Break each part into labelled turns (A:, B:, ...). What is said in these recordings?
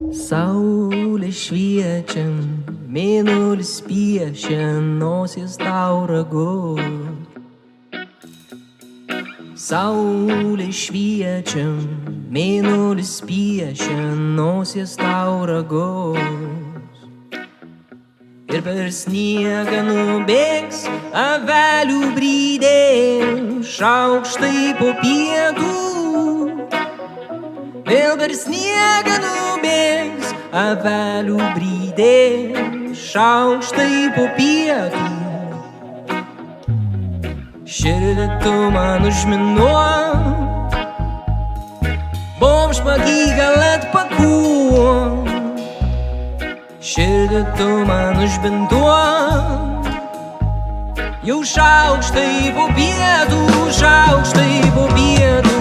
A: Saulė šviečiant, mėnulis piešiant, nosis tau ragus. Saulė šviečiant, mėnulis piešiant, nosis tau ragus. Ir per sniegą nubėgs avelių brydė, šaukštai po pietų. Vėl per sniegą nubėgs avelių brydė, šaukštai po pietų. Širdį tu man užminuok, bomžpakį gal atpakuok. Širdį tu man užbinduok, jau šaukštai po pietų, šaukštai po pietų.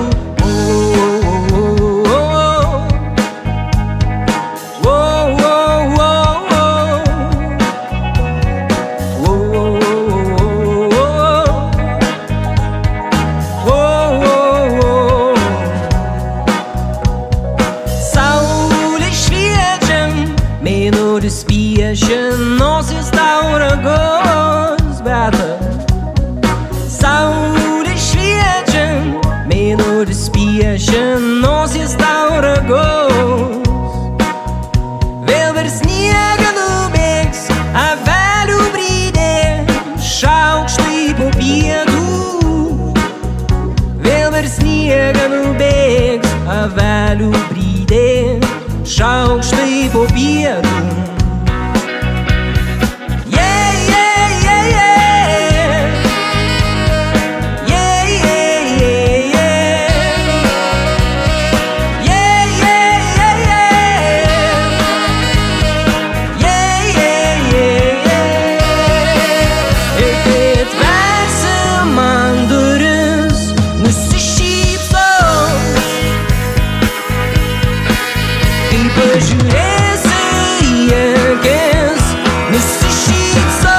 A: Mėnulis piešia, nosis tau ragus, beta. Saulė šviečia, mėnulis piešia, nosis tau ragus. Vėl per sniegą nubėgs avelių brydė, šaukštai po pietų. Vėl per sniegą nubėgs avelių brydė, šaukštai po pietų. Pažiūrėsi į akis, nusišypsok,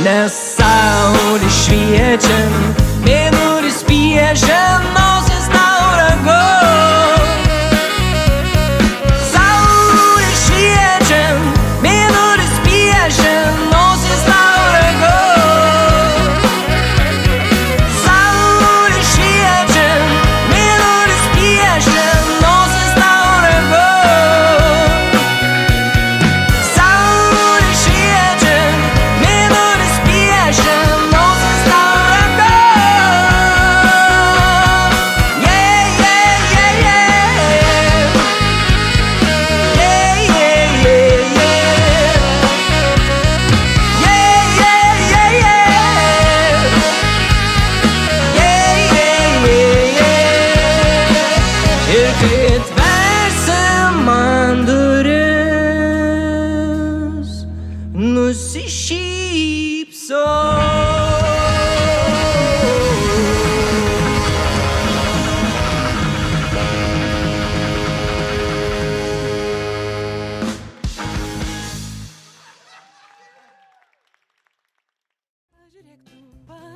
A: nes saulė šviečia, mėnulis piešia, nosis tau ragus. Saulė šviečia, mėnulis piešia, nosis tau ragus. Saulė šviečia,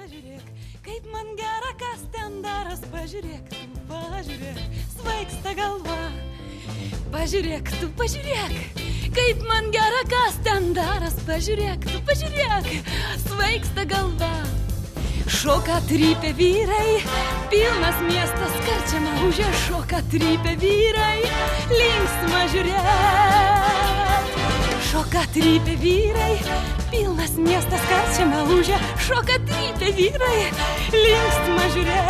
B: Pažiūrėk, kaip man gera, kas ten daras. Pažiūrėk, tu pažiūrėk, svaigsta galva. Pažiūrėk, tu pažiūrėk, kaip man gera, kas ten daras. Pažiūrėk, tu pažiūrėk, svaigsta galva. Šoka trypia vyrai, pilnas miestas karčiama užė. Šoka trypia vyrai, linksma žiūrėt. Šoka trypia vyrai, pilnas miestas karčiame lūžė. Šoka trypia vyrai, linksma žiūrėt.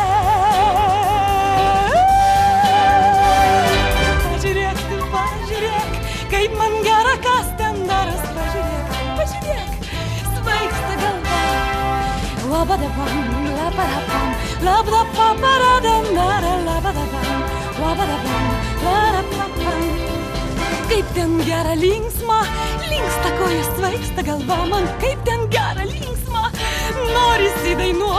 B: Pažiūrėk, tu pažiūrėk, kaip man gera, kas ten daras. Pažiūrėk, pažiūrėk, svaigsta galva. Labadabam, labadabam, labadabam, labadabam, labadabam, labadabam, labadabam. Kaip ten gera, linksma, linksta kojas, svaigsta galva man. Kaip ten gera, linksma, norisi dainuot.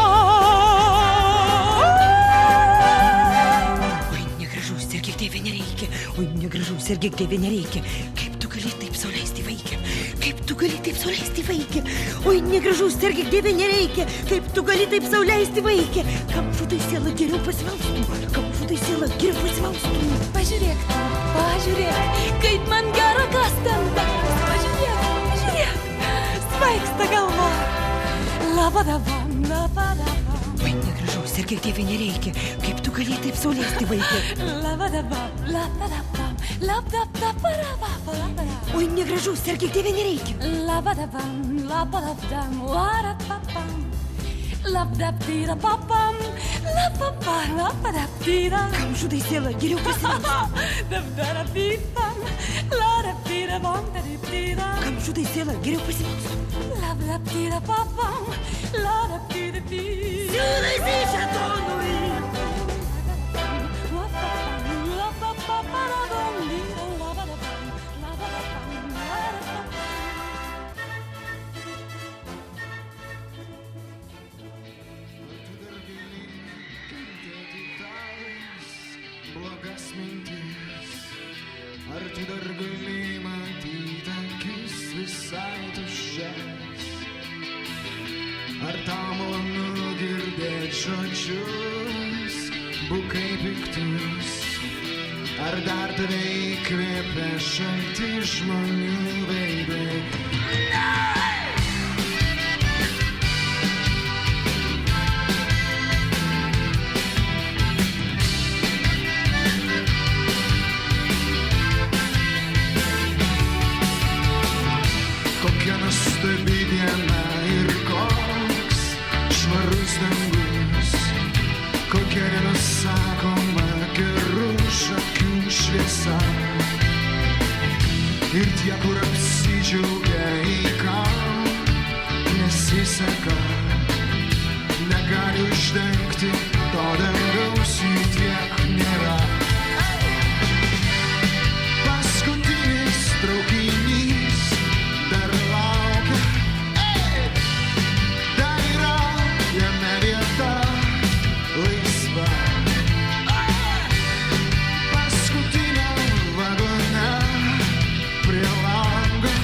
C: Oi, negražus, ir kiek tėvė nereikia. Oi, negražus, ir kiek tėvė nereikia. Kaip tu gali taip sau leisti, vaikė? Kaip tu gali taip sau leisti, vaikė? Oi, negražus, ir kiek tėvė nereikia. Kaip tu gali taip sau leisti, vaikė? Kam šutai siela geriau pasvelstų? Kam šutai siela, geriau pasimaustum.
B: Pažiūrėk tu, pažiūrėk, kaip man gera, kas ten daras. Pažiūrėk, pažiūrėk, svaigsta galva. Labadavam, labadavam.
C: Oi, negražu, Sergei, tėvė nereikia. Kaip tu gali taip sauliaisti, vaikė?
B: Labadavam, labadavam, labdabdabarababa.
C: Oi, negražu, Sergei, tėvė nereikia.
B: Labadavam, labadabdam, larapapam. Labdabdidapapam, lapapa, labadabdida.
C: Kam žudai siela, geriau pasimaustum.
B: Dabdarabidam, larabdidabam, dadibdida.
C: Kam žudai siela, geriau pasimaustum.
B: Labdabdidapapam, larabdidabdida.
C: Siūlaisi šetonui.
D: Blogas mintis, ar tu dar gali matyti akis visai tuščias? Ar tau malonu girdėt žodžius, bukai piktus? Ar dar tave įkvėpia šalti žmonių veidai? Nuostabi diena ir koks švarus dangus, kokia nenusakoma gerų šakių šviesa. Ir tie, kur apsidžiaugia, į kam nesiseka, negali uždengti to dangaus, jų tiek nėra. Paskutinis traukinys dar laukia, dar yra jame vieta laisva. Paskutiniam vagone prie lango,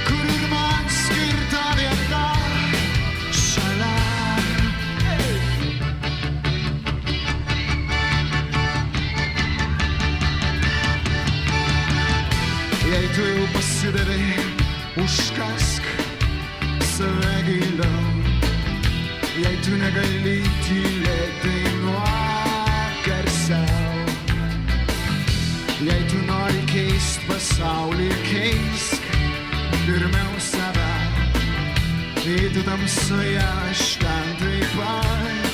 D: kur ir man skirta vieta šalia. Jei tu jau pasidavei, užkask save giliau. Jei tu negali tylėt, dainuok garsiau. Jei tu nori keist pasaulį, keisk pirmiau save. Jei tu tamsoje, aš ten taip pat